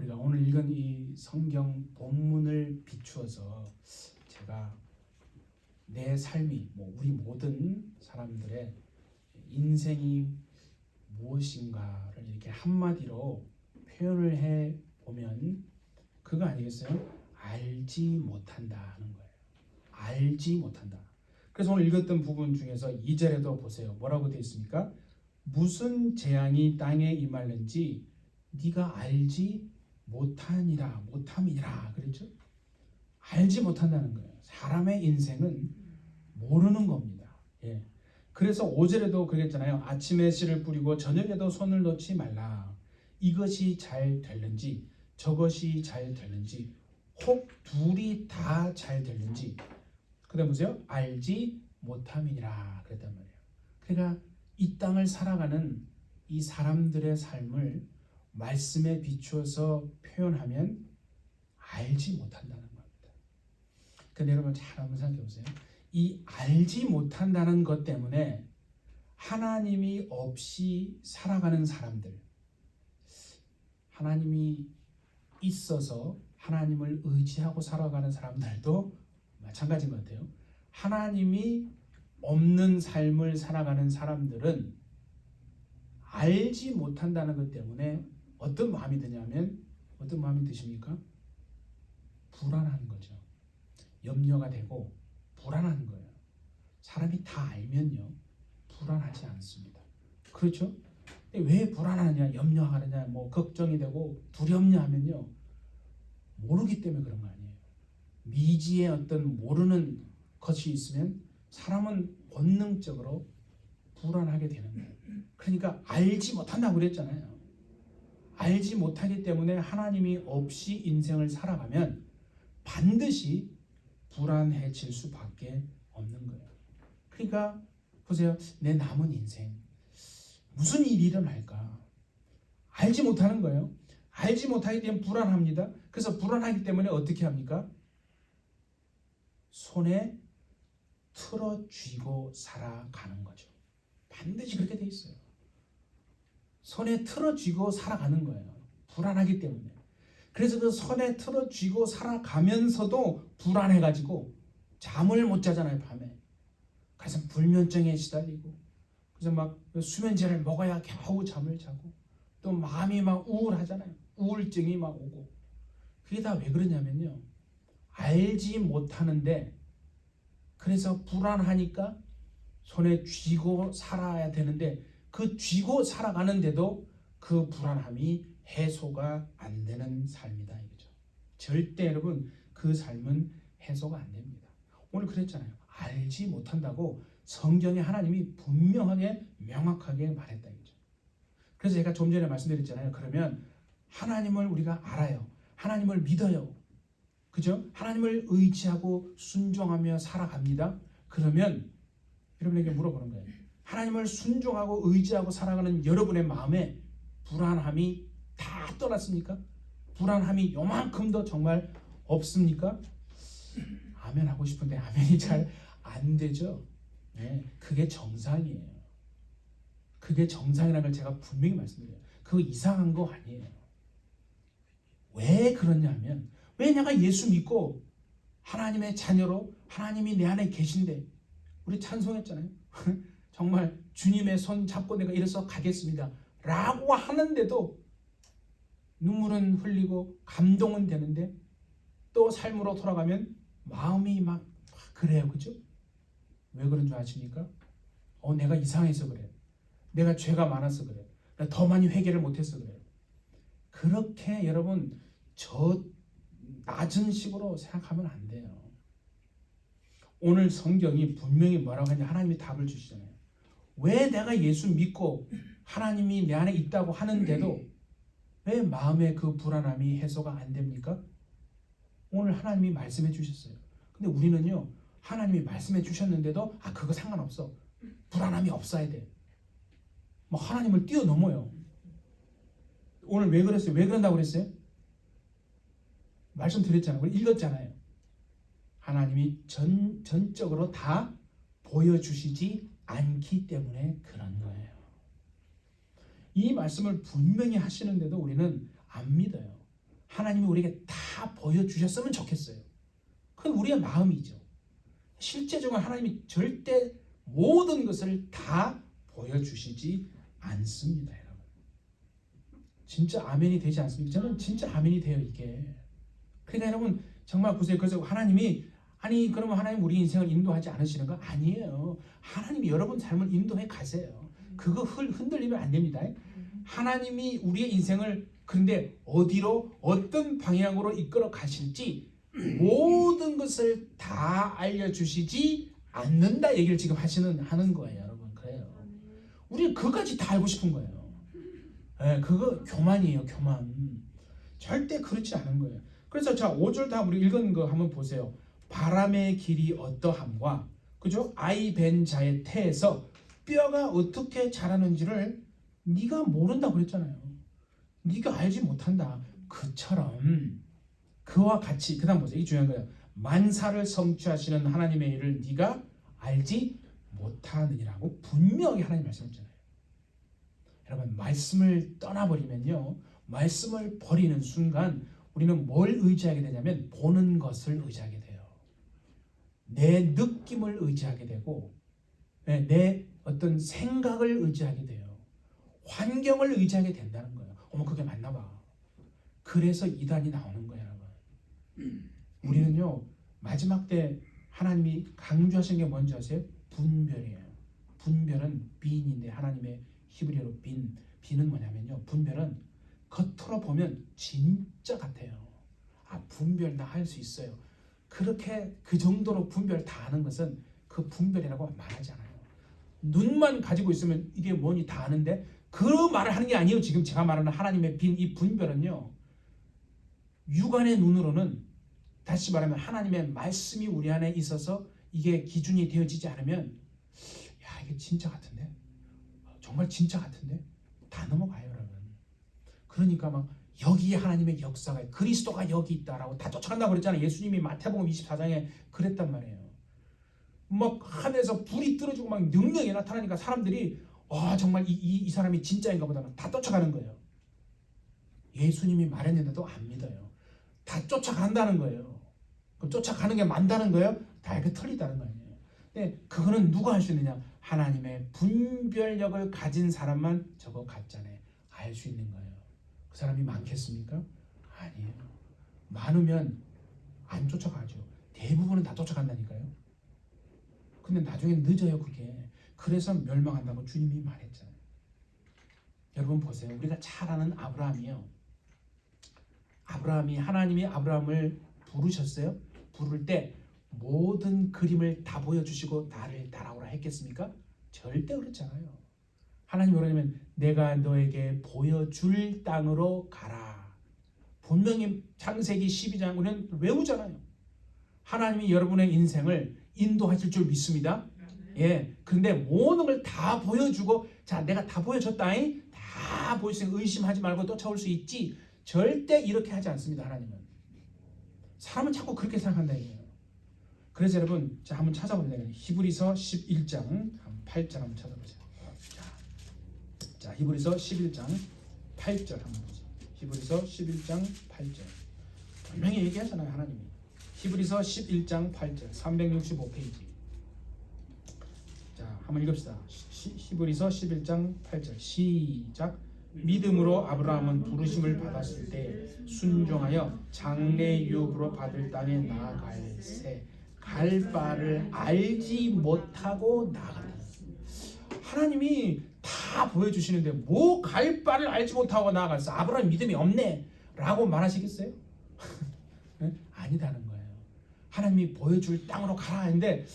우리가 오늘 읽은 이 성경 본문을 비추어서 제가 내 삶이 우리 모든 사람들의 인생이 무엇인가를 이렇게 한마디로 표현을 해 보면 그거 아니겠어요? 알지 못한다 하는 거예요. 알지 못한다. 그래서 오늘 읽었던 부분 중에서 2절에도 보세요. 뭐라고 되어 있습니까? 무슨 재앙이 땅에 임할는지 네가 알지 못함이라 그랬죠? 알지 못한다는 거예요. 사람의 인생은 모르는 겁니다. 예. 그래서 5절에도 그랬잖아요. 아침에 씨를 뿌리고 저녁에도 손을 놓지 말라. 이것이 잘 될는지 저것이 잘 될는지 혹 둘이 다 잘 될는지 그 다음 보세요. 알지 못함이니라 그랬단 말이에요. 그러니까 이 땅을 살아가는 이 사람들의 삶을 말씀에 비추어서 표현하면 알지 못한다는 겁니다. 근데 여러분 잘 한번 생각해 보세요. 이 알지 못한다는 것 때문에 하나님이 없이 살아가는 사람들, 하나님이 있어서 하나님을 의지하고 살아가는 사람들도 마찬가지인 것 같아요. 하나님이 없는 삶을 살아가는 사람들은 알지 못한다는 것 때문에 어떤 마음이 드냐면 어떤 마음이 드십니까? 불안한 거죠. 염려가 되고 불안한 거예요. 사람이 다 알면요 불안하지 않습니다. 그렇죠? 왜 불안하냐, 염려하느냐, 걱정이 되고 두렵냐 하면요 모르기 때문에 그런 거 아니에요. 미지의 어떤 모르는 것이 있으면 사람은 본능적으로 불안하게 되는 거예요. 그러니까 알지 못한다고 그랬잖아요. 알지 못하기 때문에 하나님이 없이 인생을 살아가면 반드시 불안해질 수밖에 없는 거예요. 그러니까 보세요. 내 남은 인생 무슨 일이 일어날까? 알지 못하는 거예요. 알지 못하기 때문에 불안합니다. 그래서 불안하기 때문에 어떻게 합니까? 손에 틀어 쥐고 살아가는 거죠. 반드시 그렇게 돼 있어요. 손에 틀어 쥐고 살아가는 거예요. 불안하기 때문에. 그래서 그 손에 틀어 쥐고 살아가면서도 불안해가지고 잠을 못 자잖아요, 밤에. 그래서 불면증에 시달리고, 그래서 막 수면제를 먹어야 겨우 잠을 자고, 또 마음이 막 우울하잖아요. 우울증이 막 오고. 그게 다 왜 그러냐면요. 알지 못하는데, 그래서 불안하니까 손에 쥐고 살아야 되는데, 그 쥐고 살아가는데도 그 불안함이 해소가 안 되는 삶이다 이거죠. 절대 여러분 그 삶은 해소가 안 됩니다. 오늘 그랬잖아요. 알지 못한다고 성경에 하나님이 분명하게 명확하게 말했다 이거죠. 그래서 제가 좀 전에 말씀드렸잖아요. 그러면 하나님을 우리가 알아요. 하나님을 믿어요. 그죠? 하나님을 의지하고 순종하며 살아갑니다. 그러면 여러분에게 물어보는 거예요. 하나님을 순종하고 의지하고 살아가는 여러분의 마음에 불안함이 다 떠났습니까? 불안함이 요만큼도 정말 없습니까? 아멘 하고 싶은데 아멘이 잘 안 되죠. 네, 그게 정상이에요. 그게 정상이라는 걸 제가 분명히 말씀드려요. 그거 이상한 거 아니에요. 왜 그러냐면 왜 내가 예수 믿고 하나님의 자녀로 하나님이 내 안에 계신데 우리 찬송했잖아요. 정말 주님의 손 잡고 내가 이래서 가겠습니다 라고 하는데도 눈물은 흘리고 감동은 되는데 또 삶으로 돌아가면 마음이 막 그래요. 그죠? 왜 그런 줄 아십니까? 내가 이상해서 그래. 내가 죄가 많아서 그래. 내가 더 많이 회개를 못해서 그래. 그렇게 여러분 저 낮은 식으로 생각하면 안 돼요. 오늘 성경이 분명히 뭐라고 하냐 하나님이 답을 주시잖아요. 왜 내가 예수 믿고 하나님이 내 안에 있다고 하는데도 왜 마음의 그 불안함이 해소가 안 됩니까? 오늘 하나님이 말씀해 주셨어요. 근데 우리는요 하나님이 말씀해 주셨는데도 그거 상관없어. 불안함이 없어야 돼. 하나님을 뛰어넘어요. 오늘 왜 그랬어요? 왜 그런다고 그랬어요? 말씀드렸잖아요. 우리 읽었잖아요. 하나님이 전적으로 다 보여주시지 않기 때문에 그런 거예요. 이 말씀을 분명히 하시는데도 우리는 안 믿어요. 하나님이 우리에게 다 보여주셨으면 좋겠어요. 그건 우리의 마음이죠. 실제적으로 하나님이 절대 모든 것을 다 보여주시지 않습니다, 여러분. 진짜 아멘이 되지 않습니까? 저는 진짜 아멘이 돼요, 이게. 그러니까 여러분 정말 보세요. 그래서 하나님이 아니 그러면 하나님 우리 인생을 인도하지 않으시는 거 아니에요. 하나님이 여러분 삶을 인도해 가세요. 그거 흔들리면 안 됩니다. 하나님이 우리의 인생을 그런데 어디로 어떤 방향으로 이끌어 가실지 모든 것을 다 알려주시지 않는다 얘기를 지금 하는 거예요, 여러분. 그래요. 우리는 그까지 다 알고 싶은 거예요. 네, 그거 교만이에요, 교만. 절대 그렇지 않은 거예요. 그래서 자 5절 다 우리 읽은 거 한번 보세요. 바람의 길이 어떠함과 그죠? 아이 벤 자의 태에서 뼈가 어떻게 자라는지를 네가 모른다고 그랬잖아요. 네가 알지 못한다. 그처럼 그와 같이 그다음 보세요. 이 중요한 거예요. 만사를 성취하시는 하나님의 일을 네가 알지 못하느니라고 분명히 하나님 말씀했잖아요. 여러분 말씀을 떠나버리면요. 말씀을 버리는 순간 우리는 뭘 의지하게 되냐면 보는 것을 의지하게 돼요. 내 느낌을 의지하게 되고 내 어떤 생각을 의지하게 돼요. 환경을 의지하게 된다는 거예요. 어머 그게 맞나 봐. 그래서 이단이 나오는 거예요, 여러분. 우리는요 마지막 때 하나님이 강조하신 게 뭔지 아세요? 분별이에요. 분별은 빈인데 하나님의 히브리어로 빈은 뭐냐면요. 분별은 겉으로 보면 진짜 같아요. 아 분별 나 할 수 있어요. 그렇게 그 정도로 분별 다 하는 것은 그 분별이라고 말하지 않아요. 눈만 가지고 있으면 이게 뭐니 다 아는데 그 말을 하는 게 아니에요. 지금 제가 말하는 하나님의 이 분별은요. 육안의 눈으로는 다시 말하면 하나님의 말씀이 우리 안에 있어서 이게 기준이 되어지지 않으면 야 이게 진짜 같은데 정말 진짜 같은데 다 넘어가요, 여러분. 그러니까 막 여기에 하나님의 역사가 그리스도가 여기 있다라고 다 쫓아간다고 그랬잖아요. 예수님이 마태복음 24장에 그랬단 말이에요. 막 하늘에서 불이 떨어지고 막 능력이 나타나니까 사람들이 정말 이 사람이 진짜인가 보다 다 쫓아가는 거예요. 예수님이 말했는데도 안 믿어요. 다 쫓아간다는 거예요. 그럼 쫓아가는 게 많다는 거예요? 다 이렇게 틀리다는 거 아니에요. 근데 그거는 누가 할 수 있느냐? 하나님의 분별력을 가진 사람만 저거 가짜네 알 수 있는 거예요. 그 사람이 많겠습니까? 아니에요. 많으면 안 쫓아가죠. 대부분은 다 쫓아간다니까요. 근데 나중에 늦어요, 그게. 그래서 멸망한다고 주님이 말했잖아요. 여러분 보세요. 우리가 잘 아는 아브라함이요. 아브라함이 하나님이 아브라함을 부르셨어요. 부를 때 모든 그림을 다 보여주시고 나를 따라오라 했겠습니까? 절대 그렇지 않아요. 하나님이 뭐라냐면 내가 너에게 보여줄 땅으로 가라. 분명히 창세기 12장 우리는 외우잖아요. 하나님이 여러분의 인생을 인도하실 줄 믿습니다. 예. 그런데 모든 걸 다 보여주고 자 내가 다 보여줬다잉. 다 보여주세요. 의심하지 말고 쫓아올 수 있지. 절대 이렇게 하지 않습니다. 하나님은. 사람은 자꾸 그렇게 생각한다 이거예요. 그래서 여러분 자 한번 찾아보면 히브리서 11장 8절 한번 찾아보세요. 자 히브리서 11장 8절 한번 보세요. 히브리서 11장 8절 분명히 얘기하잖아요. 하나님이. 히브리서 11장 8절 365페이지. 자 한번 읽읍시다. 히브리서 11장 8절 시작. 믿음으로 아브라함은 부르심을 받았을 때 순종하여 장래 유업으로 받을 땅에 나아갈새 갈 바를 알지 못하고 나아갔다. 하나님이 다 보여주시는데 뭐 갈 바를 알지 못하고 나아갔어. 아브라함 믿음이 없네 라고 말하시겠어요? 네? 아니다는 거예요. 하나님이 보여줄 땅으로 가라 하는데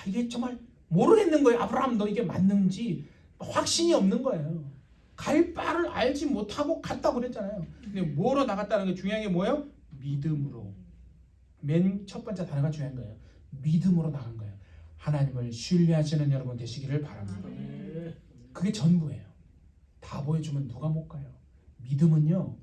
이게 정말 모르겠는 거예요. 아브라함 너 이게 맞는지 확신이 없는 거예요. 갈 바를 알지 못하고 갔다고 그랬잖아요. 근데 뭐로 나갔다는 게 중요한 게 뭐예요? 믿음으로. 맨 첫 번째 단어가 중요한 거예요. 믿음으로 나간 거예요. 하나님을 신뢰하시는 여러분 되시기를 바랍니다. 그게 전부예요. 다 보여주면 누가 못 가요? 믿음은요.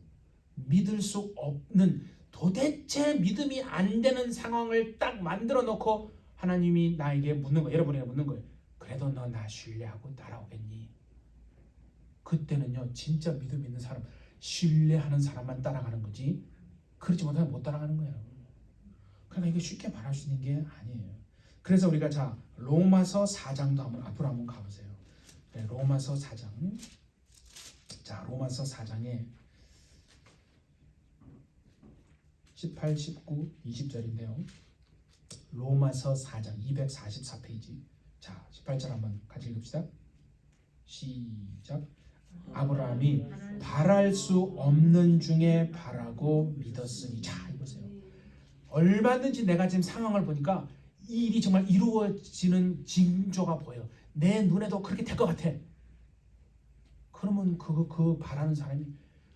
믿을 수 없는 도대체 믿음이 안 되는 상황을 딱 만들어 놓고 하나님이 나에게 묻는 거예요. 여러분에게 묻는 거예요. 그래도 너 나 신뢰하고 따라오겠니? 그때는요 진짜 믿음 있는 사람 신뢰하는 사람만 따라가는 거지 그렇지 못하면 못 따라가는 거예요. 그러니까 이게 쉽게 말할 수 있는 게 아니에요. 그래서 우리가 자 로마서 4장도 한번 앞으로 한번 가보세요. 네, 로마서 4장. 자 로마서 4장에 18, 19, 20절인데요. 로마서 4장 244페이지. 자 18절 한번 같이 읽읍시다. 시작. 아브라함이 바랄 수 없는 중에 바라고 믿었으니. 자 이보세요. 얼마든지 내가 지금 상황을 보니까 이 일이 정말 이루어지는 징조가 보여. 내 눈에도 그렇게 될 것 같아. 그러면 그 바라는 사람이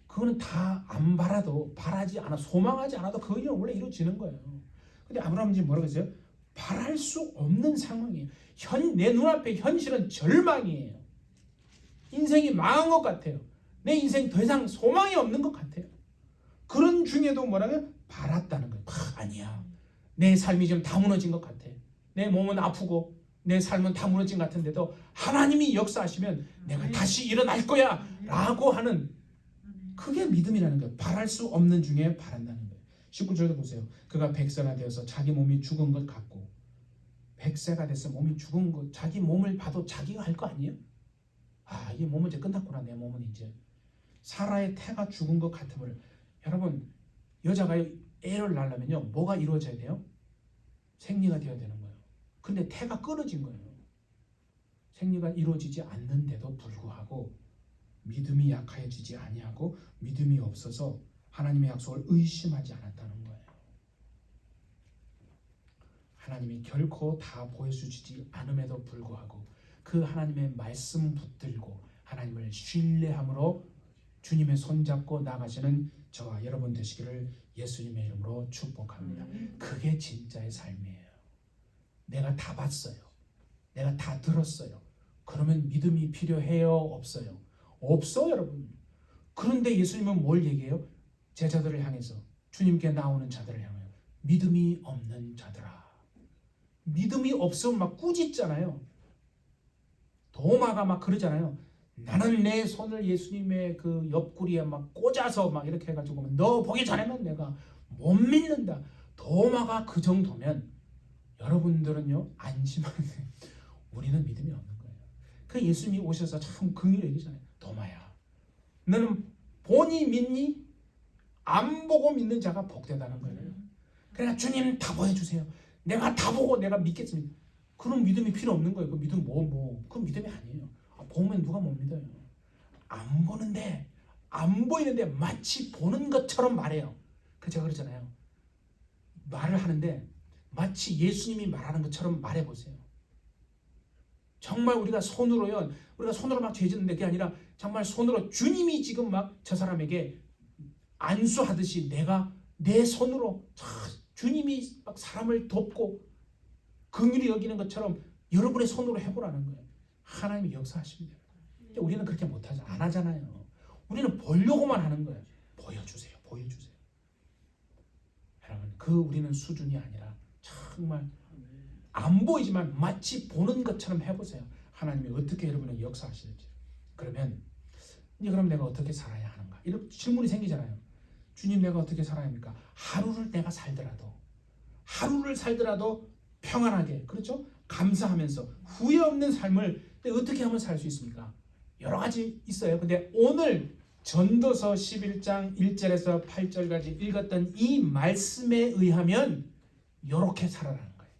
그거는 다 안 바라도 바라지 않아 소망하지 않아도 그 일은 원래 이루어지는 거예요. 근데 아브라함이 지금 뭐라고 했어요? 바랄 수 없는 상황이에요. 내 눈앞에 현실은 절망이에요. 인생이 망한 것 같아요. 내 인생 더 이상 소망이 없는 것 같아요. 그런 중에도 뭐라고요? 바랐다는 거예요. 아니야. 내 삶이 지금 다 무너진 것 같아. 내 몸은 아프고 내 삶은 다 무너진 것 같은데도 하나님이 역사하시면 내가 다시 일어날 거야 라고 하는 그게 믿음이라는 거예요. 바랄 수 없는 중에 바란다는 거예요. 19절도 보세요. 그가 100세가 되어서 자기 몸이 죽은 것 같고 100세가 돼서 몸이 죽은 것 자기 몸을 봐도 자기가 할 거 아니에요? 이 몸은 이제 끝났구나. 내 몸은 이제 사라의 태가 죽은 것 같음을. 여러분 여자가 애를 낳으려면요 뭐가 이루어져야 돼요? 생리가 되어야 되는 거예요. 근데 태가 끊어진 거예요. 생리가 이루어지지 않는데도 불구하고 믿음이 약해지지 아니하고 믿음이 없어서 하나님의 약속을 의심하지 않았다는 거예요. 하나님이 결코 다 보여주지 않음에도 불구하고 그 하나님의 말씀 붙들고 하나님을 신뢰함으로 주님의 손잡고 나가시는 저와 여러분 되시기를 예수님의 이름으로 축복합니다. 그게 진짜의 삶이에요. 내가 다 봤어요. 내가 다 들었어요. 그러면 믿음이 필요해요? 없어요? 없어 여러분. 그런데 예수님은 뭘 얘기해요? 제자들을 향해서 주님께 나오는 자들을 향하여 믿음이 없는 자들아. 믿음이 없으면 막 꾸짖잖아요. 도마가 막 그러잖아요. 나는 내 손을 예수님의 그 옆구리에 막 꽂아서 막 이렇게 해가지고 너 보기 전에는 내가 못 믿는다. 도마가 그 정도면 여러분들은요 안심하는데 우리는 믿음이 없는 거예요. 그 예수님이 오셔서 참 긍휼히 얘기잖아요. 도마야, 너는 보니 믿니? 안 보고 믿는 자가 복되다는 거예요. 그러니까 주님 다 보여주세요. 내가 다 보고 내가 믿겠습니다. 그런 믿음이 필요 없는 거예요. 그 믿음 그건 믿음이 아니에요. 보면 누가 못 믿어요. 안 보는데 안 보이는데 마치 보는 것처럼 말해요. 그 제가 그러잖아요. 말을 하는데 마치 예수님이 말하는 것처럼 말해보세요. 정말 우리가 손으로요. 우리가 손으로 막 죄짓는데 그게 아니라 정말 손으로 주님이 지금 막 저 사람에게 안수하듯이 내가 내 손으로 주님이 막 사람을 돕고 긍휼히 여기는 것처럼 여러분의 손으로 해보라는 거예요. 하나님이 역사하십니다. 우리는 그렇게 못하죠. 안 하잖아요. 우리는 보려고만 하는 거예요. 보여주세요. 보여주세요. 여러분 우리는 수준이 아니라 정말 안 보이지만 마치 보는 것처럼 해보세요. 하나님이 어떻게 여러분을 역사하시는지. 그러면 이제 그럼 내가 어떻게 살아야 하는가? 이런 질문이 생기잖아요. 주님 내가 어떻게 살아야 합니까? 하루를 내가 살더라도 평안하게 그렇죠? 감사하면서 후회 없는 삶을 어떻게 하면 살 수 있습니까? 여러 가지 있어요. 근데 오늘 전도서 11장 1절에서 8절까지 읽었던 이 말씀에 의하면 이렇게 살아라는 거예요.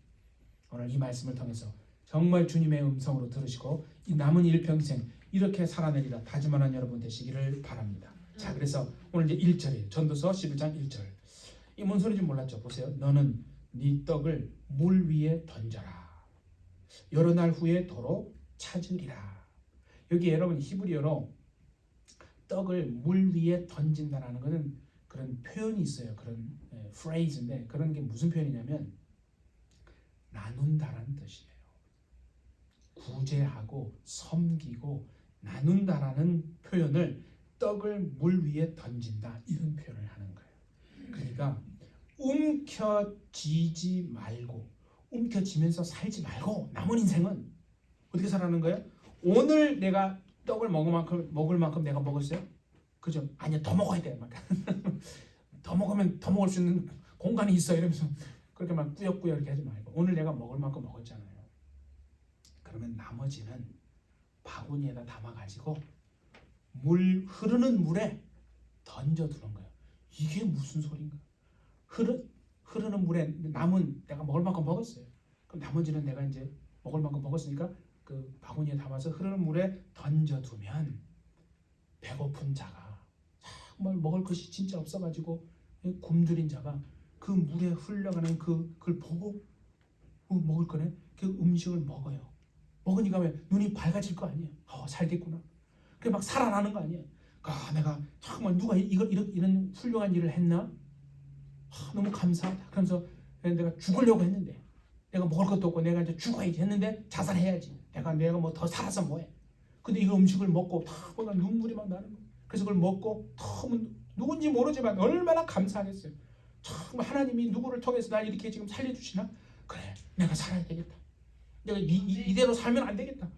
오늘 이 말씀을 통해서 정말 주님의 음성으로 들으시고 이 남은 일평생 이렇게 살아내리라 다짐하는 여러분 되시기를 바랍니다. 자, 그래서 오늘 이제 1절이에요. 전도서 11장 1절. 이 뭔 소리인지 몰랐죠? 보세요. 너는 네 떡을 물 위에 던져라. 여러 날 후에 도로 찾으리라. 여기 여러분 히브리어로 떡을 물 위에 던진다라는 것은 그런 표현이 있어요. 그런 phrase인데 그런 게 무슨 표현이냐면 나눈다라는 뜻이에요. 구제하고 섬기고 나눈다라는 표현을 떡을 물 위에 던진다 이런 표현을 하는 거예요. 그러니까 움켜쥐지 말고 움켜쥐면서 살지 말고 남은 인생은 어떻게 살아가는 거예요? 오늘 내가 떡을 먹을 만큼 내가 먹었어요? 그죠? 아니야 더 먹어야 돼. 더 먹으면 더 먹을 수 있는 공간이 있어 이러면서 그렇게 막 꾸역꾸역 이렇게 하지 말고 오늘 내가 먹을 만큼 먹었잖아요. 그러면 나머지는 바구니에다 담아가지고 흐르는 물에 던져두는 거예요. 이게 무슨 소린가? 흐르는 물에 남은 내가 먹을 만큼 먹었어요. 그럼 나머지는 내가 이제 먹을 만큼 먹었으니까 그 바구니에 담아서 흐르는 물에 던져두면 배고픈 자가 정말 먹을 것이 진짜 없어가지고 굶주린 자가 그 물에 흘러가는 그걸 보고 먹을 거네. 그 음식을 먹어요. 먹으니까 왜 눈이 밝아질 거 아니에요. 살겠구나. 그게 막 살아나는 거 아니에요. 내가 정말 누가 이런 훌륭한 일을 했나? 너무 감사하다. 그러면서 내가 죽으려고 했는데 내가 먹을 것도 없고 내가 이제 죽어야지 했는데 자살해야지. 내가 뭐 더 살아서 뭐해? 근데 이 음식을 먹고 뭔가 눈물이 막 나는 거예요. 그래서 그걸 먹고 누군지 모르지만 얼마나 감사하겠어요. 정말 하나님이 누구를 통해서 날 이렇게 지금 살려주시나? 그래, 내가 살아야 되겠다. 내가 이대로 살면 안 되겠다.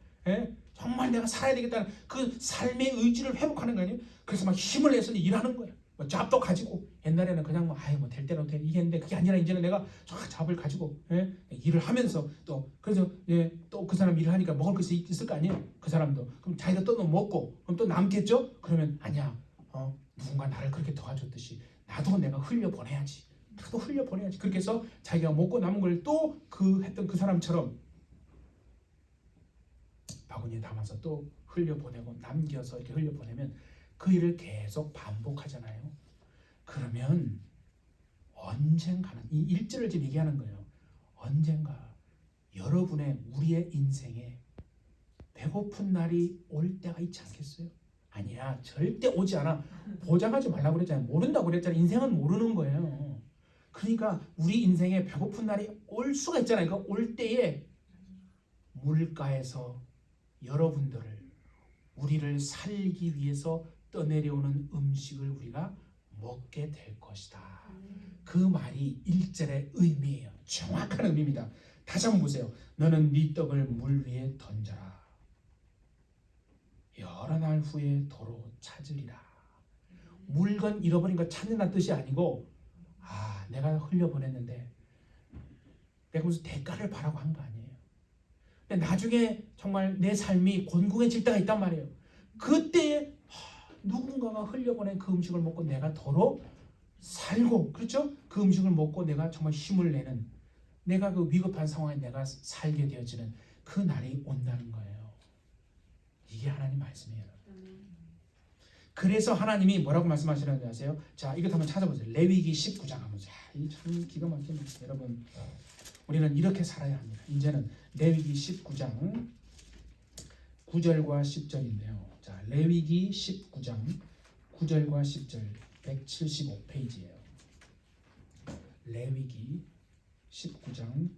정말 내가 살아야 되겠다는 그 삶의 의지를 회복하는 거 아니에요? 그래서 막 힘을 내서 일하는 거야. 잡도 가지고 옛날에는 그냥 될 대로 돼 이랬는데 그게 아니라 이제는 내가 잡을 가지고 일을 하면서 또 그래서 또 그 사람 일을 하니까 먹을 것이 있을 거 아니에요. 그 사람도 그럼 자기가 또 먹고 그럼 또 남겠죠? 그러면 아니야. 누군가 나를 그렇게 도와줬듯이 나도 내가 흘려보내야지. 나도 흘려보내야지. 그렇게 해서 자기가 먹고 남은 걸 또 했던 그 사람처럼 바구니에 담아서 또 흘려보내고 남겨서 이렇게 흘려보내면 그 일을 계속 반복하잖아요. 그러면 언젠가는 이 1절을 지금 얘기하는 거예요. 언젠가 우리의 인생에 배고픈 날이 올 때가 있지 않겠어요? 아니야, 절대 오지 않아. 보장하지 말라고 그랬잖아요. 모른다고 그랬잖아요. 인생은 모르는 거예요. 그러니까 우리 인생에 배고픈 날이 올 수가 있잖아요. 그러니까 올 때에 물가에서 우리를 살리기 위해서 떠내려오는 음식을 우리가 먹게 될 것이다. 그 말이 1절의 의미예요. 정확한 의미입니다. 다시 한번 보세요. 너는 네 떡을 물 위에 던져라. 여러 날 후에 도로 찾으리라. 물건 잃어버린 거 찾는다는 뜻이 아니고 내가 흘려보냈는데 내가 무슨 대가를 바라고 한 거 아니에요. 근데 나중에 정말 내 삶이 곤궁해질 때가 있단 말이에요. 그때에 누군가가 흘려보낸 그 음식을 먹고 내가 도로 살고, 그렇죠? 그 음식을 먹고 내가 정말 힘을 내는, 내가 그 위급한 상황에 내가 살게 되어지는 그 날이 온다는 거예요. 이게 하나님 말씀이에요. 그래서 하나님이 뭐라고 말씀하시는지 아세요? 자, 이것 한번 찾아보세요. 레위기 19장 한번. 이 참 기가 막힙니다. 여러분, 우리는 이렇게 살아야 합니다. 이제는 레위기 19장 9절과 10절인데요. 자, 레위기 19장 9절과 10절 175페이지예요. 레위기 19장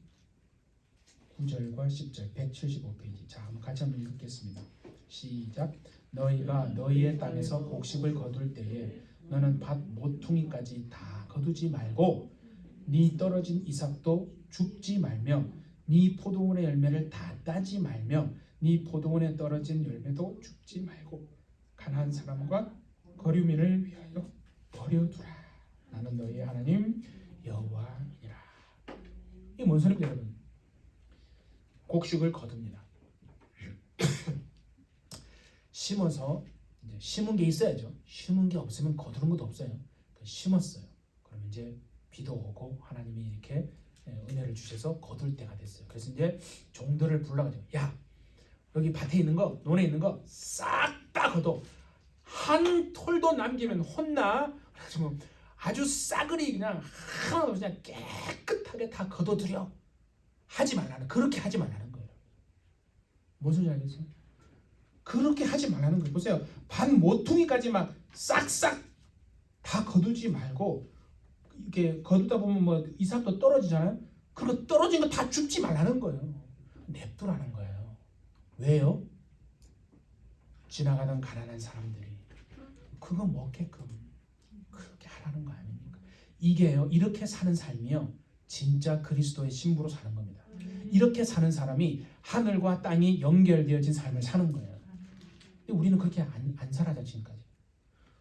9절과 10절 175페이지. 자, 한번 같이 한번 읽겠습니다. 시작. 너희가 너희의 땅에서 곡식을 거둘 때에 너는 밭 모퉁이까지 다 거두지 말고 네 떨어진 이삭도 줍지 말며 네 포도원의 열매를 다 따지 말며 네 포도원에 떨어진 열매도 줍지 말고 가난한 사람과 거류민을 위하여 버려두라. 나는 너희의 하나님 여호와이니라. 이게 뭔 소리입니까, 여러분? 곡식을 거둡니다. 심어서 이제 심은 게 있어야죠. 심은 게 없으면 거두는 것도 없어요. 심었어요. 그러면 이제 비도 오고 하나님이 이렇게 은혜를 주셔서 거둘 때가 됐어요. 그래서 이제 종들을 불러가지고 야, 여기 밭에 있는 거, 논에 있는 거 싹 다 거둬. 한 톨도 남기면 혼나. 그래가지고 아주 싸그리 그냥 하나도 그냥 깨끗하게 다 거둬들여. 그렇게 하지 말라는 거예요. 무슨 소리 알겠어요? 그렇게 하지 말라는 거예요. 보세요. 밭 모퉁이까지 막 싹싹 다 거두지 말고 이렇게 거두다 보면 뭐 이삭도 떨어지잖아요. 그거 떨어진 거 다 줍지 말라는 거예요. 냅두라는 거예요. 왜요? 지나가던 가난한 사람들이 그거 먹게끔 그렇게 하라는 거 아닙니까? 이게요. 이렇게 사는 삶이요. 진짜 그리스도의 신부로 사는 겁니다. 이렇게 사는 사람이 하늘과 땅이 연결되어진 삶을 사는 거예요. 근데 우리는 그렇게 안 살아죠. 지금까지.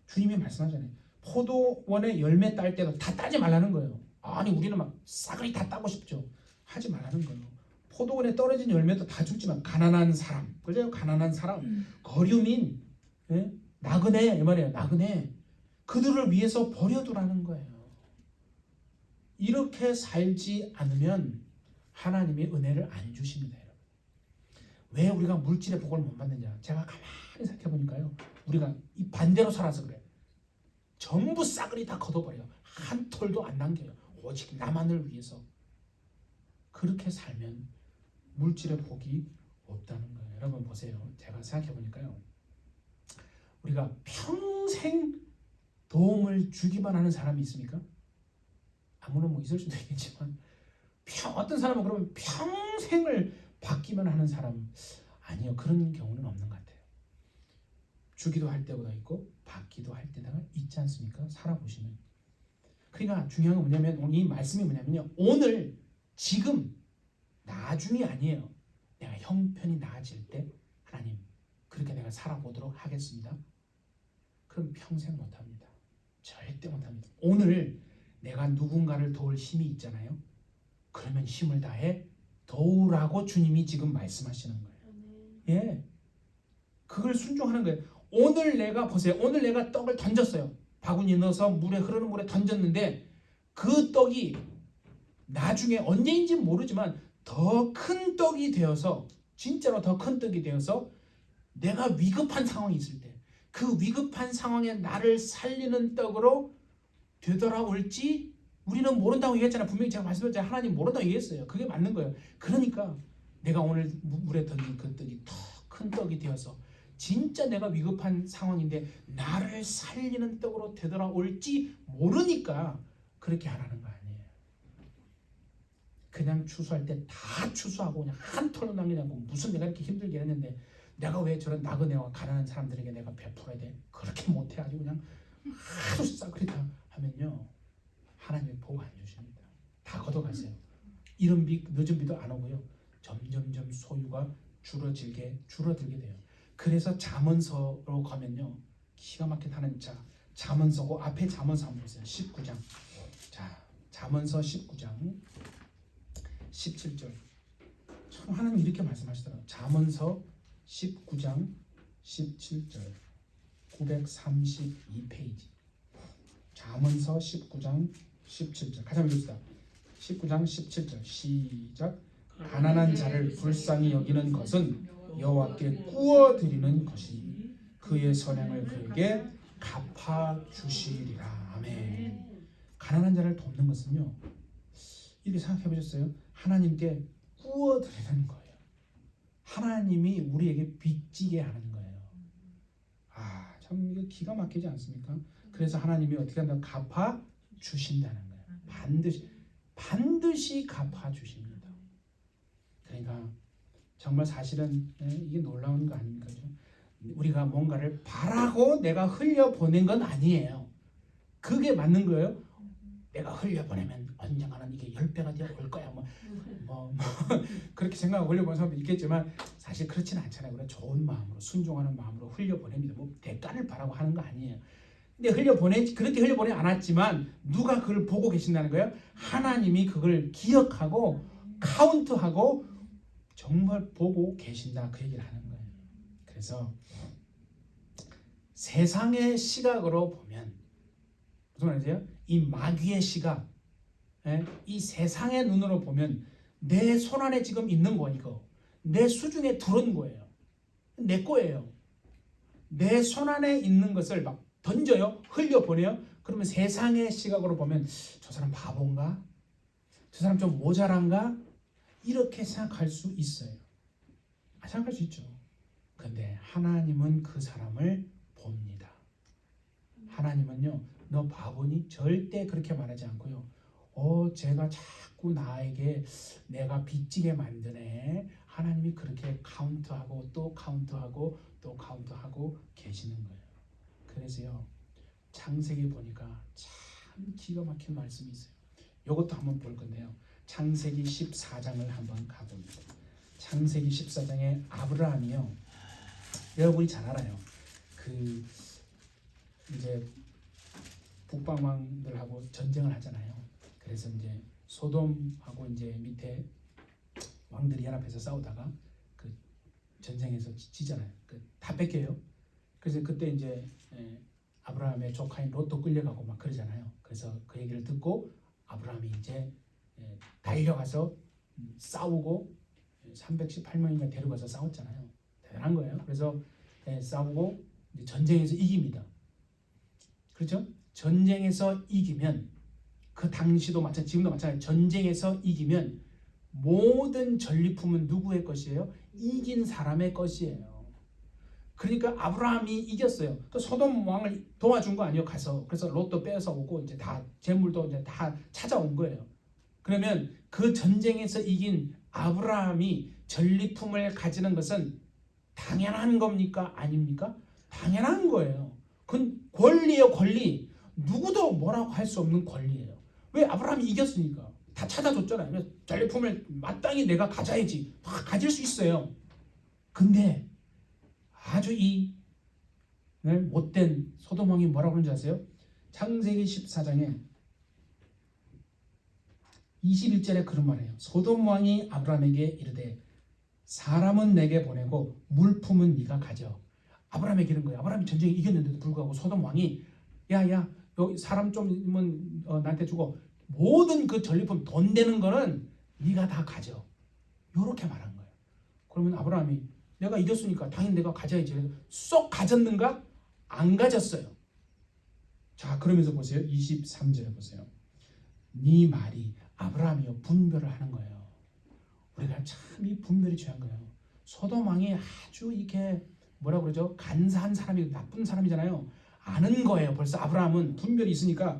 주님이 말씀하잖아요. 포도원에 열매 딸 때도 다 따지 말라는 거예요. 아니 우리는 막 싸그리 다 따고 싶죠. 하지 말라는 거예요. 포도원에 떨어진 열매도 다 죽지만 가난한 사람, 그죠? 가난한 사람, 거류민, 예? 나그네 이 말이에요. 나그네 그들을 위해서 버려두라는 거예요. 이렇게 살지 않으면 하나님이 은혜를 안 주십니다. 여러분. 왜 우리가 물질의 복을 못 받느냐? 제가 가만히 생각해 보니까요. 우리가 이 반대로 살아서 그래. 전부 싸그리 다 걷어버려요. 한 털도 안 남겨요. 오직 나만을 위해서. 그렇게 살면 물질의 복이 없다는 거예요. 여러분 보세요. 제가 생각해 보니까요. 우리가 평생 도움을 주기만 하는 사람이 있습니까? 아무나 뭐 있을 수도 있겠지만 어떤 사람은 그러면 평생을 받기만 하는 사람 아니요. 그런 경우는 없는 것 같아요. 주기도 할 때보다 있고 받기도 할 때가 있지 않습니까? 살아보시면. 그러니까 중요한 건 뭐냐면 이 말씀이 뭐냐면요. 오늘 지금 나중이 아니에요. 내가 형편이 나아질 때 하나님 그렇게 내가 살아보도록 하겠습니다. 그럼 평생 못합니다. 절대 못합니다. 오늘 내가 누군가를 도울 힘이 있잖아요. 그러면 힘을 다해 도우라고 주님이 지금 말씀하시는 거예요. 예, 그걸 순종하는 거예요. 오늘 내가 보세요. 오늘 내가 떡을 던졌어요. 바구니 넣어서 흐르는 물에 던졌는데 그 떡이 나중에 언제인지 모르지만 더 큰 떡이 되어서 진짜로 더 큰 떡이 되어서 내가 위급한 상황이 있을 때 그 위급한 상황에 나를 살리는 떡으로 되돌아올지 우리는 모른다고 얘기했잖아요. 분명히 제가 말씀드렸잖아요. 하나님 모른다고 얘기했어요. 그게 맞는 거예요. 그러니까 내가 오늘 물에 던진 그 떡이 더 큰 떡이 되어서 진짜 내가 위급한 상황인데 나를 살리는 떡으로 되돌아올지 모르니까 그렇게 하라는 거 아니에요. 그냥 추수할 때 다 추수하고 그냥 한 톨로 남기지 않고 무슨 내가 이렇게 힘들게 했는데 내가 왜 저런 나그네와 가난한 사람들에게 내가 베풀어야 돼? 그렇게 못해가지고 그냥 하도 싸그리 다 하면요. 하나님의 복 안 주십니다. 다 걷어가세요. 이른 비 늦은 비도 안 오고요. 점점점 소유가 줄어들게 돼요. 그래서 잠언서로 가면요. 기가 막힌 하나님 잠언서고 앞에 잠언서 한번 보세요. 19장. 자, 잠언서 19장 17절. 참 하나님 이렇게 말씀하시더라고요. 잠언서 19장 17절 932페이지. 잠언서 19장 17절 같이 한번 읽읍시다. 19장 17절 시작. 가난한 자를 불쌍히 여기는 것은 여호와께 구워드리는 것이 그의 선행을 그에게 갚아주시리라. 아멘. 가난한 자를 돕는 것은요. 이렇게 생각해 보셨어요? 하나님께 구워드리는 거예요. 하나님이 우리에게 빚지게 하는 거예요. 아, 참 이거 기가 막히지 않습니까? 그래서 하나님이 어떻게 한다? 갚아 주신다는 거예요. 반드시 갚아 주십니다. 그러니까 정말 사실은 이게 놀라운 거 아닙니까? 우리가 뭔가를 바라고 내가 흘려 보낸 건 아니에요. 그게 맞는 거예요. 내가 흘려 보내면 언젠가는 이게 10배가 되어 올 거야. 그렇게 생각하고 흘려 보는 사람도 있겠지만 사실 그렇지는 않잖아요. 우리가 좋은 마음으로 순종하는 마음으로 흘려 보냅니다. 뭐 대가를 바라고 하는 거 아니에요. 근데 그렇게 흘려보내 않았지만 누가 그걸 보고 계신다는 거예요? 하나님이 그걸 기억하고 카운트하고 정말 보고 계신다 그 얘기를 하는 거예요. 그래서 세상의 시각으로 보면 무슨 말이세요? 이 마귀의 시각, 이 세상의 눈으로 보면 내 손 안에 지금 있는 거 이거 내 수중에 들은 거예요. 내 거예요. 내 손 안에 있는 것을 막 던져요. 흘려보내요. 그러면 세상의 시각으로 보면 저 사람 바본가? 저 사람 좀 모자란가? 이렇게 생각할 수 있어요. 생각할 수 있죠. 근데 하나님은 그 사람을 봅니다. 하나님은요. 너 바보니? 절대 그렇게 말하지 않고요. 제가 자꾸 나에게 내가 빚지게 만드네. 하나님이 그렇게 카운트하고 또 카운트하고 또 카운트하고 계시는 거예요. 그래서요. 창세기 보니까 참 기가 막힌 말씀이 있어요. 이것도 한번 볼 건데요. 창세기 14장을 한번 가봅니다. 창세기 14장에 아브라함이요. 여러분이 잘 알아요. 이제 북방 왕들하고 전쟁을 하잖아요. 그래서 이제 소돔하고 이제 밑에 왕들이 연합해서 싸우다가 그 전쟁에서 지잖아요. 다 뺏겨요. 그래서 그때 이제 아브라함의 조카인 롯도 끌려가고 막 그러잖아요. 그래서 그 얘기를 듣고 아브라함이 이제 달려가서 싸우고 318명인가 데려가서 싸웠잖아요. 대단한 거예요. 그래서 싸우고 전쟁에서 이깁니다. 그렇죠? 전쟁에서 이기면 그 당시도 마찬가지, 지금도 마찬가지. 전쟁에서 이기면 모든 전리품은 누구의 것이에요? 이긴 사람의 것이에요. 그러니까 아브라함이 이겼어요. 또 소돔 왕을 도와준 거 아니에요? 가서 그래서 롯도 빼서 오고 이제 다 재물도 이제 다 찾아온 거예요. 그러면 그 전쟁에서 이긴 아브라함이 전리품을 가지는 것은 당연한 겁니까? 아닙니까? 당연한 거예요. 그건 권리예요, 권리. 누구도 뭐라고 할 수 없는 권리예요. 왜? 아브라함이 이겼으니까. 다 찾아줬잖아요. 그래서 전리품을 마땅히 내가 가져야지. 다 가질 수 있어요. 근데 아주 이 못된 소돔 왕이 뭐라고 그러는지 아세요? 창세기 14장에 21절에 그런 말이에요. 소돔 왕이 아브라함에게 이르되 사람은 내게 보내고 물품은 네가 가져. 아브라함에게 이런 거예요. 아브라함이 전쟁에 이겼는데도 불구하고 소돔 왕이 야야 여기 사람 좀은 나한테 주고 모든 그 전리품 돈 되는 거는 네가 다 가져. 이렇게 말한 거예요. 그러면 아브라함이 내가 이겼으니까 당연히 내가 가져야지. 쏙 가졌는가? 안 가졌어요. 자, 그러면서 보세요. 23절에 보세요. 네 말이 아브라함이요 분별을 하는 거예요. 우리가 참 이 분별이 중요한 거예요. 소돔 왕이 아주 이렇게 뭐라 그러죠? 간사한 사람이 나쁜 사람이잖아요. 아는 거예요. 벌써 아브라함은 분별이 있으니까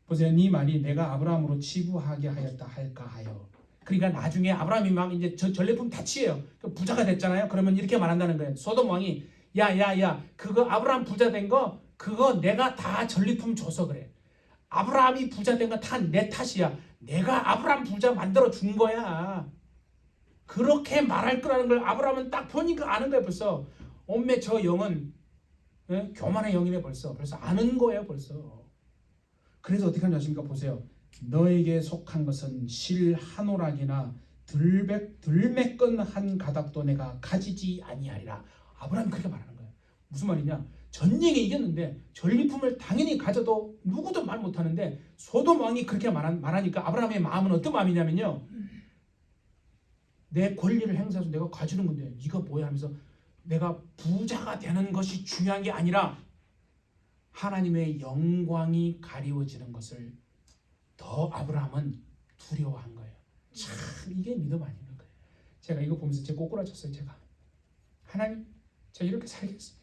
보세요. 네 말이 내가 아브라함으로 치부하게 하였다 할까 하여. 그러니까 나중에 아브라함이 막 이제 전리품 다 취해요. 부자가 됐잖아요. 그러면 이렇게 말한다는 거예요. 소돔 왕이 야야야 그거 아브라함 부자 된 거 그거 내가 다 전리품 줘서 그래. 아브라함이 부자 된 거 다 내 탓이야. 내가 아브라함 부자 만들어 준 거야. 그렇게 말할 거라는 걸 아브라함은 딱 보니까 아는 거예요. 벌써 엄매 저 영은 교만의 영이네. 벌써 아는 거예요. 벌써. 그래서 어떻게 하는지 아십니까? 보세요. 너에게 속한 것은 실 한 오락이나 들매끈 한 가닥도 내가 가지지 아니하리라. 아브라함이 그렇게 말하는 거예요. 무슨 말이냐? 전쟁에 이겼는데 전리품을 당연히 가져도 누구도 말 못하는데 소돔 왕이 그렇게 말하니까 아브라함의 마음은 어떤 마음이냐면요. 내 권리를 행사해서 내가 가지는 건데 네가 뭐야 하면서 내가 부자가 되는 것이 중요한 게 아니라 하나님의 영광이 가리워지는 것을 더 아브라함은 두려워한 거예요. 참 이게 믿음 아닌가 거예요. 제가 이거 보면서 제가 꼬꾸라졌어요. 제가 하나님 제가 이렇게 살겠습니다.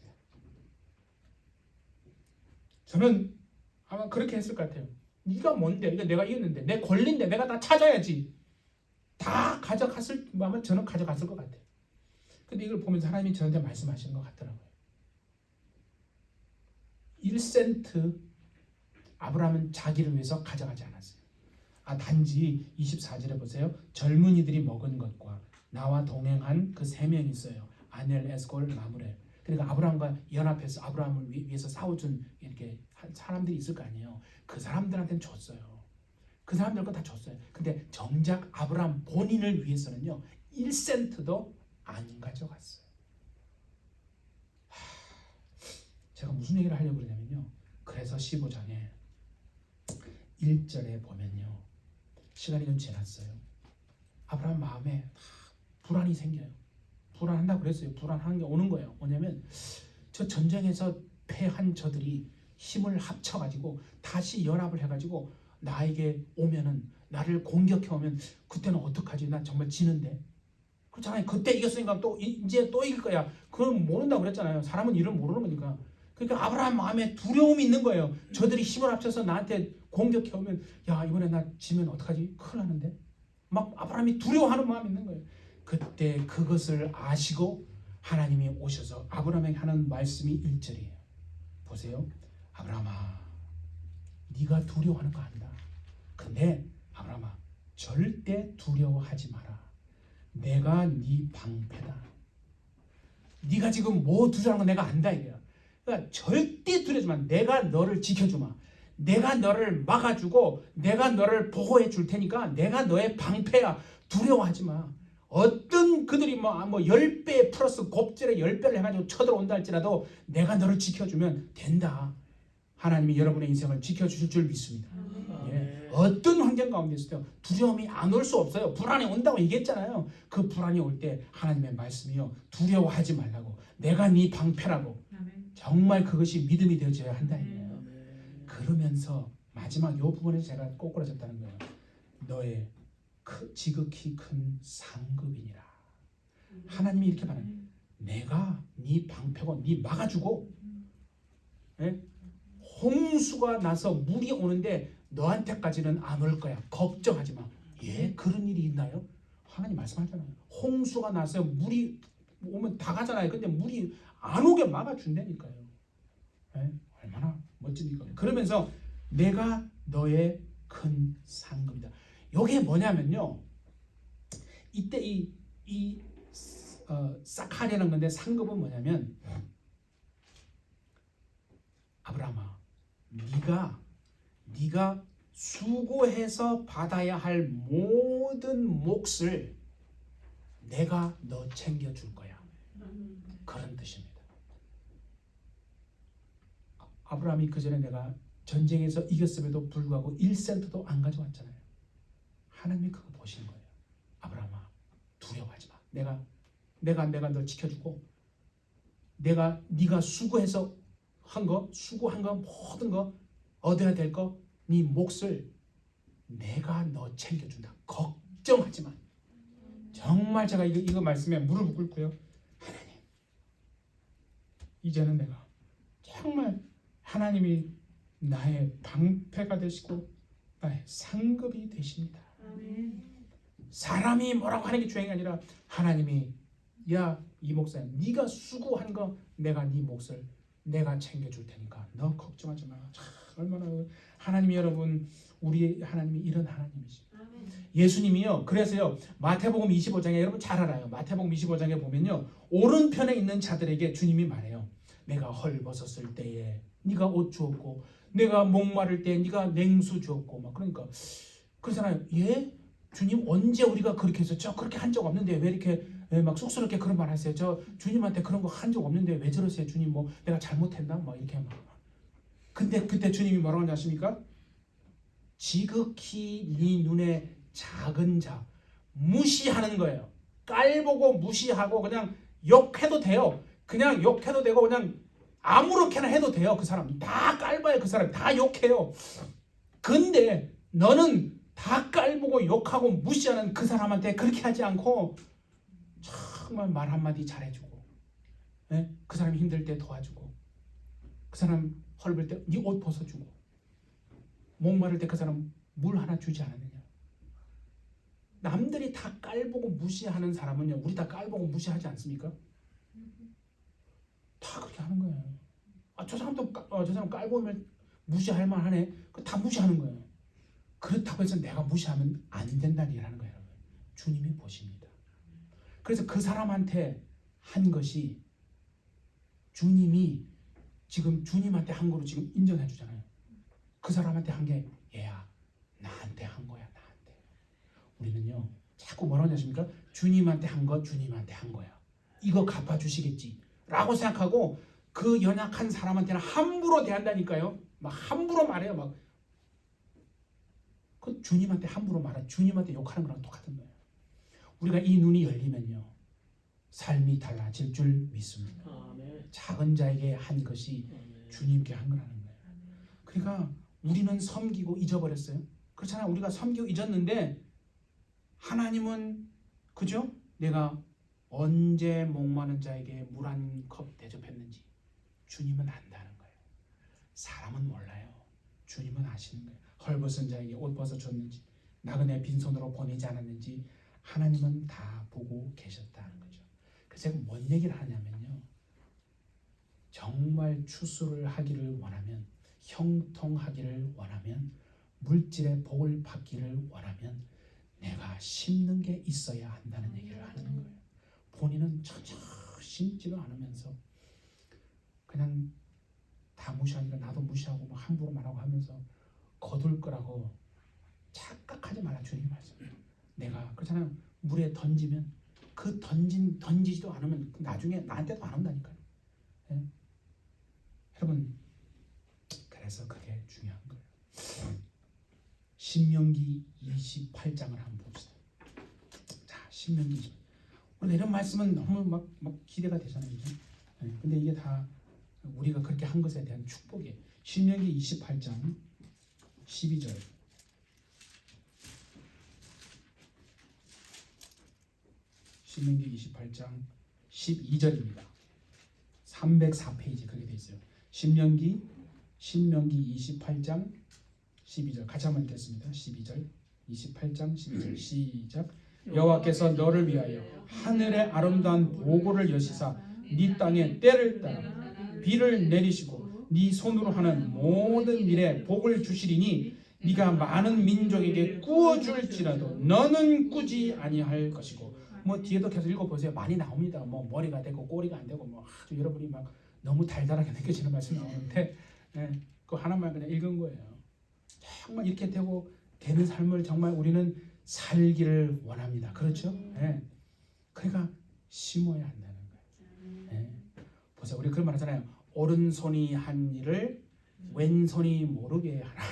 저는 아마 그렇게 했을 것 같아요. 네가 뭔데? 이거 내가 이겼는데 내 권리인데 내가 다 찾아야지. 다 가져갔을 아마 저는 가져갔을 것 같아요. 근데 이걸 보면서 하나님이 저한테 말씀하시는 것 같더라고요. 1센트 아브라함은 자기를 위해서 가져가지 않았어요. 단지 24절에 보세요. 젊은이들이 먹은 것과 나와 동행한 그 3명이 있어요. 아넬, 에스골, 마므레. 그러니까 아브라함과 연합해서 아브라함을 위해서 싸워준 이렇게 사람들이 있을 거 아니에요. 그 사람들한테는 줬어요. 그 사람들 건 다 줬어요. 근데 정작 아브라함 본인을 위해서는요 1센트도 안 가져갔어요. 제가 무슨 얘기를 하려고 그러냐면요. 그래서 15장에 1절에 보면요. 시간이 좀 지났어요. 아브라함 마음에 불안이 생겨요. 불안한다고 그랬어요. 불안한 게 오는 거예요. 뭐냐면 저 전쟁에서 패한 저들이 힘을 합쳐가지고 다시 연합을 해가지고 나에게 오면은 나를 공격해 오면 그때는 어떡하지? 나 정말 지는데. 그렇잖아요. 그때 이겼으니까 또 이제 또 이길 거야. 그건 모른다고 그랬잖아요. 사람은 일을 모르는 거니까. 그러니까 아브라함 마음에 두려움이 있는 거예요. 저들이 힘을 합쳐서 나한테 공격해 오면 야 이번에 나 지면 어떡하지? 큰일 나는데. 막 아브라함이 두려워하는 마음이 있는 거예요. 그때 그것을 아시고 하나님이 오셔서 아브라함에게 하는 말씀이 1절이에요. 보세요. 아브라함아 네가 두려워하는 거 안다. 근데 아브라함아 절대 두려워하지 마라. 내가 네 방패다. 네가 지금 뭐 두려워하는 거 내가 안다 이거야. 그러니까 절대 두려워하지 마. 내가 너를 지켜주마. 내가 너를 막아주고 내가 너를 보호해 줄 테니까 내가 너의 방패야. 두려워하지 마. 어떤 그들이 뭐 10배 플러스 곱절에 10배를 해가지고 쳐들어온다 할지라도 내가 너를 지켜주면 된다. 하나님이 여러분의 인생을 지켜주실 줄 믿습니다. 예. 어떤 환경 가운데 있어도 두려움이 안 올 수 없어요. 불안이 온다고 얘기했잖아요. 그 불안이 올 때 하나님의 말씀이요, 두려워하지 말라고, 내가 네 방패라고. 정말 그것이 믿음이 되어져야 한다는 거예요. 그러면서 마지막 이 부분에서 제가 꼬꾸라졌다는 거예요. 너의 지극히 큰 상급이니라. 하나님이 이렇게 말해요. 내가 네 방패고 네 막아주고, 예? 홍수가 나서 물이 오는데 너한테까지는 안 올 거야. 걱정하지 마. 예? 그런 일이 있나요? 하나님 말씀하잖아요. 홍수가 나서 물이 오면 다 가잖아요. 근데 물이 안 오게 막아준다니까요. 예? 얼마나 멋집니까? 그러면서 내가 너의 큰 상급이다. 이게 뭐냐면요, 이때 싹하려는 건데, 상급은 뭐냐면, 아브라함아, 네가 수고해서 받아야 할 모든 몫을 내가 너 챙겨줄 거야. 그런 뜻입니다. 아브라함이 그 전에 내가 전쟁에서 이겼음에도 불구하고 1센트도 안 가져왔잖아요. 하나님이 그거 보시는 거예요. 아브라함아, 두려워하지 마. 내가 널 지켜주고, 네가 수고해서 수고한 거 모든 거 얻어야 될 거, 네 몫을 내가 너 챙겨준다. 걱정하지 마. 정말 제가 이거 말씀에 무릎을 꿇고요. 하나님, 이제는 내가 정말 하나님이 나의 방패가 되시고 나의 상급이 되십니다. 사람이 뭐라고 하는 게 중요한 게 아니라 하나님이, 야, 이 목사님, 네가 수고한 거 내가 네 몫을 내가 챙겨줄 테니까 너 걱정하지 마. 얼마나 하나님이, 여러분, 우리 하나님이 이런 하나님이시. 예수님이요, 그래서요, 마태복음 25장에, 여러분 잘 알아요. 마태복음 25장에 보면요, 오른편에 있는 자들에게 주님이 말해요. 내가 헐벗었을 때에 네가 옷 주었고, 내가 목마를 때 네가 냉수 주었고, 막 그러니까 그러잖아요. 예? 주님, 언제 우리가 그렇게 했었죠? 그렇게 한 적 없는데 왜 이렇게 막 쑥스럽게 그런 말 하세요? 저 주님한테 그런 거 한 적 없는데 왜 저러세요? 주님, 뭐 내가 잘못했나? 막 이렇게 막. 근데 그때 주님이 뭐라고 하지 아십니까? 지극히 네 눈에 작은 자, 무시하는 거예요. 깔보고 무시하고 그냥 욕해도 돼요. 그냥 욕해도 되고 그냥 아무렇게나 해도 돼요. 그 사람 다 깔봐요. 그 사람 다 욕해요. 근데 너는 다 깔보고 욕하고 무시하는 그 사람한테 그렇게 하지 않고 정말 말 한마디 잘해주고, 예? 그 사람이 힘들 때 도와주고, 그 사람 헐벗을 때 네 옷 벗어주고, 목마를 때 그 사람 물 하나 주지 않았느냐. 남들이 다 깔보고 무시하는 사람은요, 우리 다 깔보고 무시하지 않습니까? 다 그렇게 하는 거예요. 저 사람도 저 사람 깔보면 무시할 만하네. 다 무시하는 거예요. 그렇다고 해서 내가 무시하면 안 된다는 얘기를 하는 거예요. 여러분. 주님이 보십니다. 그래서 그 사람한테 한 것이 주님이 지금 주님한테 한 거로 지금 인정해 주잖아요. 그 사람한테 한 게 얘야, 나한테 한 거야. 나한테. 우리는요, 자꾸 뭐라고 하십니까? 주님한테 한 거 주님한테 한 거야. 이거 갚아주시겠지 라고 생각하고 그 연약한 사람한테는 함부로 대한다니까요. 막 함부로 말해요. 막 그 주님한테 함부로 말해, 주님한테 욕하는 거랑 똑같은 거예요. 우리가 이 눈이 열리면요, 삶이 달라질 줄 믿습니다. 작은 자에게 한 것이 주님께 한 거라는 거예요. 그러니까 우리는 섬기고 잊어버렸어요. 그렇잖아요. 우리가 섬기고 잊었는데 하나님은, 그죠? 내가 언제 목마른 자에게 물 한 컵 대접했는지 주님은 안다는 거예요. 사람은 몰라요. 주님은 아시는 거예요. 헐벗은 자에게 옷 벗어줬는지, 나그네 빈손으로 보내지 않았는지 하나님은 다 보고 계셨다는 거죠. 그래서 제가 뭔 얘기를 하냐면요, 정말 추수를 하기를 원하면, 형통하기를 원하면, 물질의 복을 받기를 원하면 내가 심는 게 있어야 한다는 얘기를 하는 거예요. 본인은 전혀 심지도 않으면서 그냥 다 무시하니까 나도 무시하고 막 함부로 말하고 하면서 거둘 거라고 착각하지 말라. 주님이 말씀해요. 내가 그렇잖아요. 물에 던지면 그 던지지도 않으면 나중에 나한테도 안 온다니까요. 예? 여러분, 그래서 그게 중요한 거예요. 신명기 28장을 한번 봅시다. 자, 신명기 28장. 우리가 이런 말씀은 너무 막 기대가 되잖아요. 네, 근데 이게 다 우리가 그렇게 한 것에 대한 축복이에요. 신명기 28장 12절. 신명기 28장 12절입니다. 304페이지 그렇게 돼 있어요. 신명기 28장 12절 같이 한번 읽겠습니다. 12절 28장 12절 시작. 여호와께서 너를 위하여 하늘의 아름다운 보고를 여시사 네 땅에 때를 따라 비를 내리시고 네 손으로 하는 모든 일에 복을 주시리니 네가 많은 민족에게 꾸어줄지라도 너는 꾸지 아니할 것이고. 뭐 뒤에도 계속 읽어보세요. 많이 나옵니다. 뭐 머리가 되고 꼬리가 안 되고 뭐 아주 여러분이 막 너무 달달하게 느껴지는 말씀이 나오는데 그 하나만 그냥 읽은 거예요. 정말 이렇게 되는 삶을 정말 우리는 살기를 원합니다. 그렇죠? 그러니까 심어야 한다는 거예요. 보세요. 우리 그런 말 하잖아요. 오른손이 한 일을 왼손이 모르게 하라.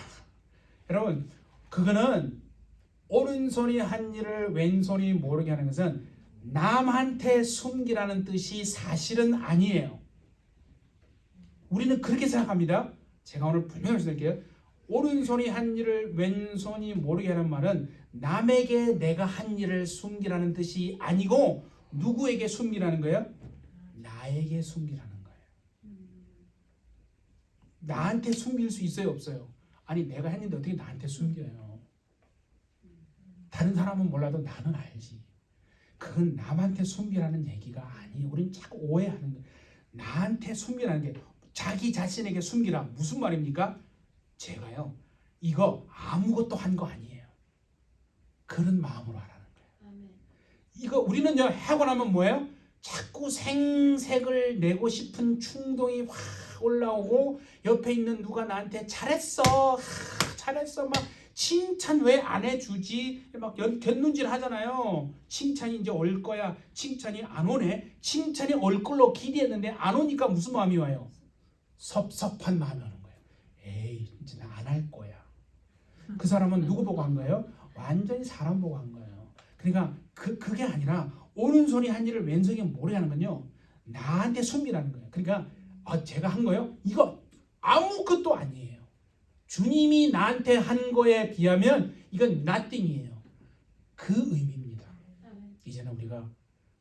여러분, 그거는 오른손이 한 일을 왼손이 모르게 하는 것은 남한테 숨기라는 뜻이 사실은 아니에요. 우리는 그렇게 생각합니다. 제가 오늘 분명히 말씀드릴게요. 오른손이 한 일을 왼손이 모르게 하는 말은 남에게 내가 한 일을 숨기라는 뜻이 아니고 누구에게 숨기라는 거예요? 나에게 숨기라는 거예요. 나한테 숨길 수 있어요, 없어요? 아니, 내가 했는데 어떻게 나한테 숨겨요? 다른 사람은 몰라도 나는 알지. 그건 남한테 숨기라는 얘기가 아니에요. 우리는 자꾸 오해하는 거예요. 나한테 숨기라는 게 자기 자신에게 숨기라. 무슨 말입니까? 제가요, 이거 아무것도 한 거 아니에요. 그런 마음으로 하라는 거예요. 이거 우리는요, 하고 나면 뭐예요? 자꾸 생색을 내고 싶은 충동이 확 올라오고 옆에 있는 누가 나한테 잘했어, 잘했어, 막 칭찬 왜 안 해주지? 막 곁눈질 하잖아요. 칭찬이 이제 올 거야. 칭찬이 안 오네. 칭찬이 올 걸로 기대했는데 안 오니까 무슨 마음이 와요? 섭섭한 마음이 오는 거예요. 에이, 이제 나 안 할 거야. 그 사람은 누구 보고 한 거예요? 완전히 사람 보고 한 거예요. 그러니까 그게 아니라 오른손이 한 일을 왼손이 모르게 하는 건요, 나한테 숨기라는 거예요. 그러니까 제가 한 거예요? 이거 아무것도 아니에요. 주님이 나한테 한 거에 비하면 이건 nothing이에요. 그 의미입니다. 이제는 우리가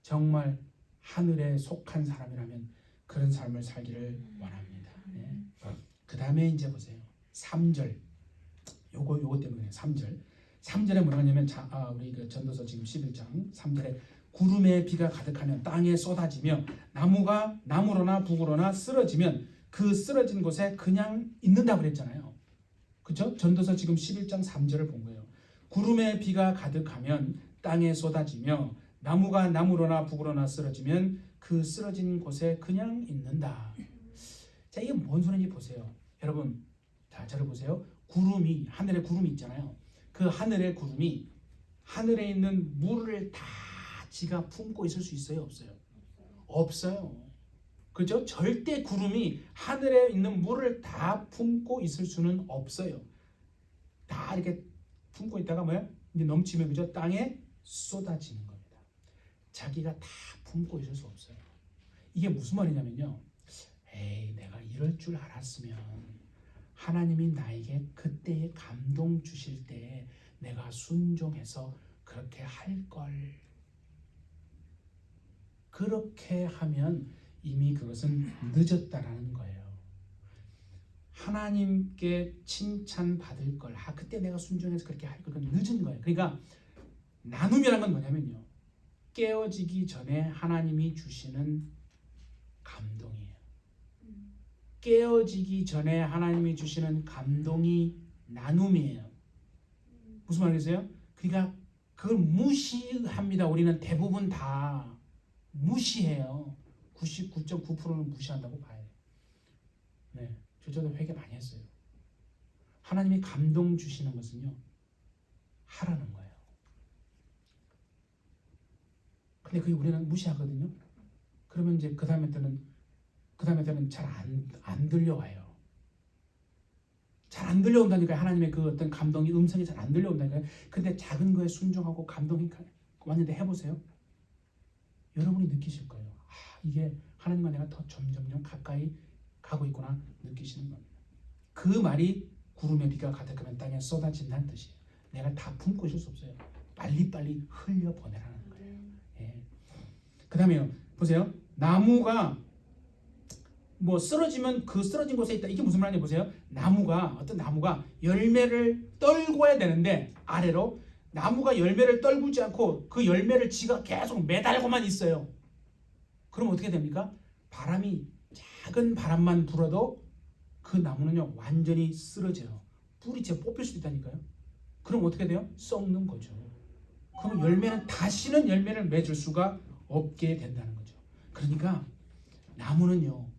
정말 하늘에 속한 사람이라면 그런 삶을 살기를 원합니다. 그 다음에 이제 보세요. 3절. 요거 때문에 3절. 3절에 뭐라고 하냐면 우리 그 전도서 지금 11장 3절에 구름에 비가 가득하면 땅에 쏟아지며 나무가 나무로나 북으로나 쓰러지면 그 쓰러진 곳에 그냥 있는다고 그랬잖아요. 그죠? 전도서 지금 11장 3절을 본 거예요. 구름에 비가 가득하면 땅에 쏟아지며 나무가 나무로나 북으로나 쓰러지면 그 쓰러진 곳에 그냥 있는다. 자, 이게 뭔 소리인지 보세요. 여러분, 자, 저를 보세요. 구름이, 하늘에 구름이 있잖아요. 그 하늘의 구름이 하늘에 있는 물을 다 지가 품고 있을 수 있어요, 없어요? 없어요. 그죠? 절대 구름이 하늘에 있는 물을 다 품고 있을 수는 없어요. 다 이렇게 품고 있다가 뭐야? 이제 넘치면 그죠? 땅에 쏟아지는 겁니다. 자기가 다 품고 있을 수 없어요. 이게 무슨 말이냐면요. 에이, 내가 이럴 줄 알았으면 하나님이 나에게 그때의 감동 주실 때 내가 순종해서 그렇게 할 걸. 그렇게 하면 이미 그것은 늦었다라는 거예요. 하나님께 칭찬받을 걸. 그때 내가 순종해서 그렇게 할 걸. 그건 늦은 거예요. 그러니까 나눔이란 건 뭐냐면요. 깨어지기 전에 하나님이 주시는 감동이에요. 깨어지기 전에 하나님이 주시는 감동이 나눔이에요. 무슨 말이겠어요? 그러니까 그걸 무시합니다. 우리는 대부분 다 무시해요. 99.9%는 무시한다고 봐요. 네, 저도 회개 많이 했어요. 하나님이 감동 주시는 것은요, 하라는 거예요. 근데 그게 우리는 무시하거든요. 그러면 이제 그 다음에 때는 잘 안 들려와요. 잘 안 들려온다니까요. 하나님의 그 어떤 감동이 음성이 잘 안 들려온다니까요. 근데 작은 거에 순종하고 감동이 왔는데 해보세요. 여러분이 느끼실 거예요. 이게 하나님과 내가 더 점점점 가까이 가고 있구나 느끼시는 겁니다. 그 말이 구름에 비가 가득하면 땅에 쏟아진다는 뜻이에요. 내가 다 품고 있을 수 없어요. 빨리빨리 흘려보내라는 거예요. 예. 그 다음에 보세요. 나무가 뭐 쓰러지면 그 쓰러진 곳에 있다. 이게 무슨 말인지 보세요. 어떤 나무가 열매를 떨궈야 되는데 아래로 나무가 열매를 떨구지 않고 그 열매를 지가 계속 매달고만 있어요. 그럼 어떻게 됩니까? 작은 바람만 불어도 그 나무는요 완전히 쓰러져요. 뿌리채 뽑힐 수도 있다니까요. 그럼 어떻게 돼요? 썩는 거죠. 그럼 다시는 열매를 맺을 수가 없게 된다는 거죠. 그러니까 나무는요,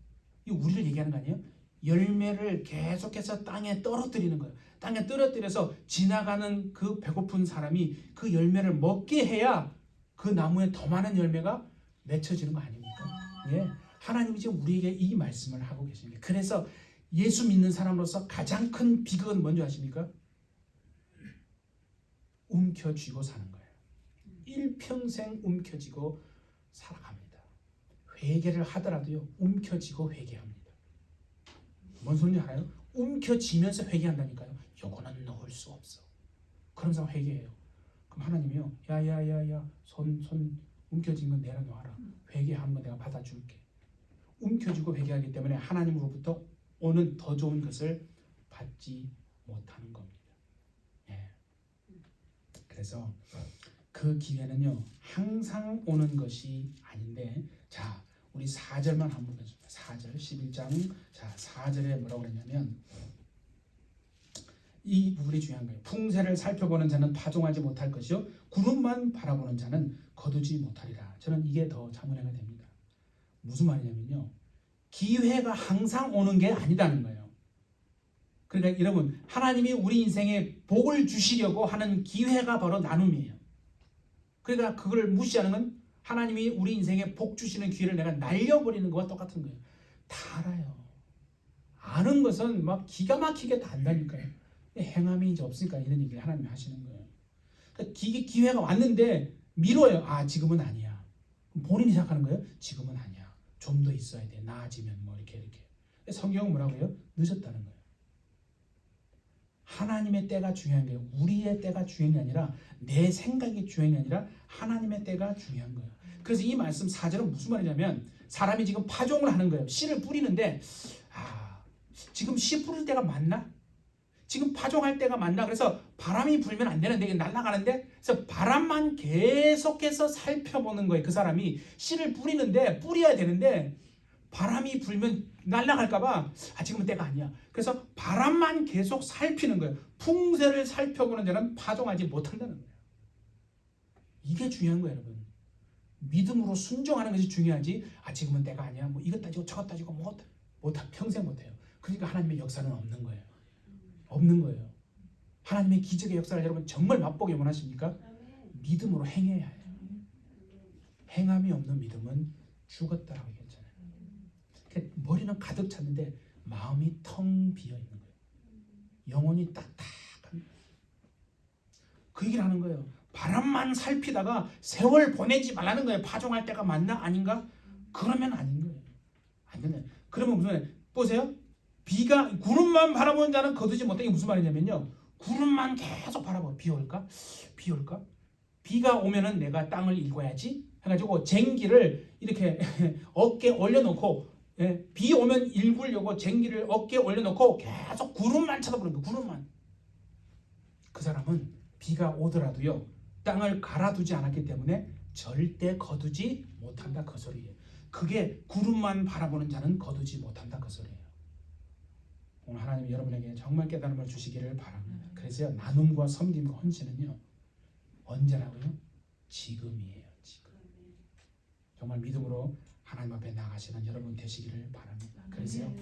이 우리를 얘기하는 거 아니에요? 열매를 계속해서 땅에 떨어뜨리는 거예요. 땅에 떨어뜨려서 지나가는 그 배고픈 사람이 그 열매를 먹게 해야 그 나무에 더 많은 열매가 맺혀지는 거 아닙니까? 예. 하나님이 지금 우리에게 이 말씀을 하고 계십니다. 그래서 예수 믿는 사람으로서 가장 큰 비극은 뭔지 아십니까? 움켜쥐고 사는 거예요. 일평생 움켜쥐고 살아갑니다. 회개를 하더라도요, 움켜쥐고 회개합니다. 뭔 소리인지 알아요? 움켜쥐면서 회개한다니까요. 요거는 놓을 수 없어. 그러면서 회개해요. 그럼 하나님이요, 야야야야, 손 움켜진 건 내려놓아라. 회개하는 거 내가 받아줄게. 움켜쥐고 회개하기 때문에 하나님으로부터 오는 더 좋은 것을 받지 못하는 겁니다. 예. 그래서 그 기회는요 항상 오는 것이 아닌데, 자 우리 4절만 한번 보겠습니다. 4절 11장 자 4절에 뭐라고 그랬냐면, 이 부분이 중요한 거예요. 풍세를 살펴보는 자는 파종하지 못할 것이요 구름만 바라보는 자는 거두지 못하리라. 저는 이게 더 자문해가 됩니다. 무슨 말이냐면요, 기회가 항상 오는 게 아니다는 거예요. 그러니까 여러분, 하나님이 우리 인생에 복을 주시려고 하는 기회가 바로 나눔이에요. 그러니까 그걸 무시하는 건 하나님이 우리 인생에 복 주시는 기회를 내가 날려버리는 것과 똑같은 거예요. 다 알아요. 아는 것은 막 기가 막히게 다 안다니까요. 행함이 이제 없으니까 이런 얘기를 하나님이 하시는 거예요. 그러니까 기회가 왔는데 미뤄요. 지금은 아니야. 본인이 생각하는 거예요. 지금은 아니야. 좀 더 있어야 돼. 나아지면 뭐 이렇게. 성경은 뭐라고 해요? 늦었다는 거예요. 하나님의 때가 중요한 거예요. 우리의 때가 중요한 게 아니라, 내 생각이 중요한 게 아니라 하나님의 때가 중요한 거예요. 그래서 이 말씀 4절은 무슨 말이냐면, 사람이 지금 파종을 하는 거예요. 씨를 뿌리는데 지금 씨 뿌릴 때가 맞나? 지금 파종할 때가 맞나? 그래서 바람이 불면 안 되는데 이게 날아가는데, 그래서 바람만 계속해서 살펴보는 거예요. 그 사람이 씨를 뿌려야 되는데 바람이 불면 날아갈까봐 지금은 때가 아니야. 그래서 바람만 계속 살피는 거예요. 풍세를 살펴보는 자는 파종하지 못한다는 거예요. 이게 중요한 거예요, 여러분. 믿음으로 순종하는 것이 중요하지, 지금은 때가 아니야, 뭐 이것 따지고 저것 따지고 평생 못해요. 그러니까 하나님의 역사는 없는 거예요. 없는 거예요. 하나님의 기적의 역사를 여러분 정말 맛보기 원하십니까? 믿음으로 행해야 해요. 행함이 없는 믿음은 죽었다라고 얘기했잖아요. 머리는 가득 찼는데 마음이 텅 비어 있는 거예요. 영혼이 딱딱한 거예요. 그 얘기를 하는 거예요. 바람만 살피다가 세월 보내지 말라는 거예요. 파종할 때가 맞나 아닌가? 그러면 아닌 거예요. 안 된다. 그러면 무슨, 보세요. 구름만 바라보는 자는 거두지 못해. 이게 무슨 말이냐면요, 구름만 계속 바라봐. 비 올까? 비가 오면은 내가 땅을 읽어야지 해가지고 쟁기를 이렇게 어깨에 올려놓고, 비 오면 읽으려고 쟁기를 어깨에 올려놓고 계속 구름만 쳐다보는 거예요. 구름만. 그 사람은 비가 오더라도요 땅을 갈아두지 않았기 때문에 절대 거두지 못한다, 그 소리예요. 그게 구름만 바라보는 자는 거두지 못한다, 그 소리예요. 오늘 하나님 여러분에게 정말 깨달음을 주시기를 바랍니다. 그래서 나눔과 섬김과 헌신은요 언제라고요? 지금이에요. 지금. 정말 믿음으로 하나님 앞에 나가시는 여러분 되시기를 바랍니다. 그래서요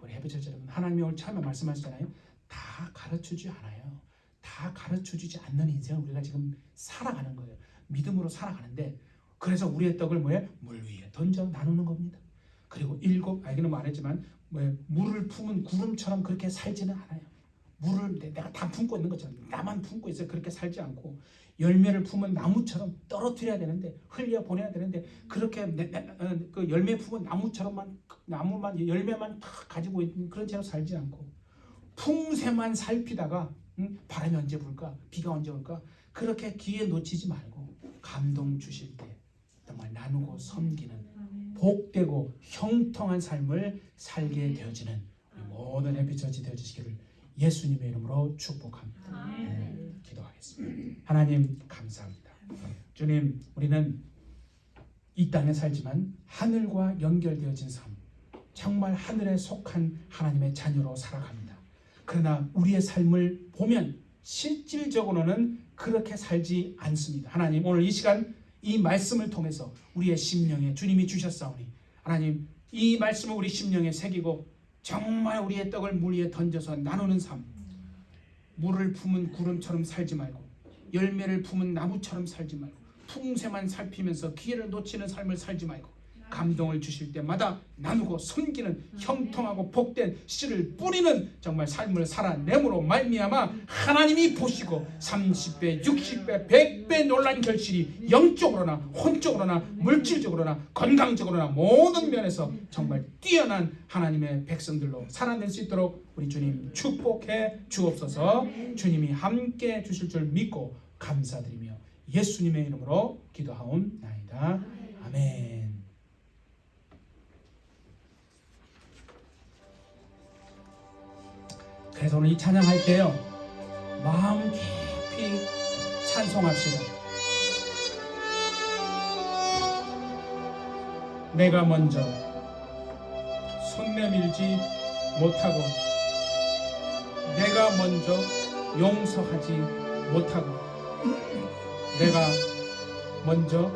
우리 해피처치 여러분, 하나님이 오늘 처음에 말씀하시잖아요. 다 가르쳐주지 않아요. 다 가르쳐주지 않는 인생을 우리가 지금 살아가는 거예요. 믿음으로 살아가는데, 그래서 우리의 떡을 뭐예요? 물 위에 던져 나누는 겁니다. 그리고 이기는 말했지만 물을 품은 구름처럼 그렇게 살지는 않아요. 물을 내가 다 품고 있는 것처럼 나만 품고 있어요. 그렇게 살지 않고, 열매를 품은 나무처럼 떨어뜨려야 되는데, 흘려보내야 되는데, 그렇게 그 열매 품은 나무처럼만, 열매만 다 가지고 있는 그런 채로 살지 않고, 풍새만 살피다가 바람이 언제 불까, 비가 언제 올까, 그렇게 기회 놓치지 말고 감동 주실 때 정말 나누고 섬기는 복되고 형통한 삶을 살게 되어지는 우리 모든 해피처치 되어지시기를 예수님의 이름으로 축복합니다. 기도하겠습니다. 하나님 감사합니다. 주님, 우리는 이 땅에 살지만 하늘과 연결되어진 삶, 정말 하늘에 속한 하나님의 자녀로 살아갑니다. 그러나 우리의 삶을 보면 실질적으로는 그렇게 살지 않습니다. 하나님, 오늘 이 시간 이 말씀을 통해서 우리의 심령에 주님이 주셨사오니, 하나님 이 말씀을 우리 심령에 새기고 정말 우리의 떡을 물 위에 던져서 나누는 삶, 물을 품은 구름처럼 살지 말고 열매를 품은 나무처럼 살지 말고 풍새만 살피면서 기회를 놓치는 삶을 살지 말고 감동을 주실 때마다 나누고 섬기는 형통하고 복된 씨를 뿌리는 정말 삶을 살아내므로 말미암아 하나님이 보시고 30배, 60배, 100배 놀란 결실이 영적으로나 혼적으로나 물질적으로나 건강적으로나 모든 면에서 정말 뛰어난 하나님의 백성들로 살아낼 수 있도록 우리 주님 축복해 주옵소서. 주님이 함께 주실 줄 믿고 감사드리며 예수님의 이름으로 기도하옵나이다. 아멘. 그래서 오늘 이 찬양할 때요, 마음 깊이 찬송합시다. 내가 먼저 손 내밀지 못하고, 내가 먼저 용서하지 못하고, 내가 먼저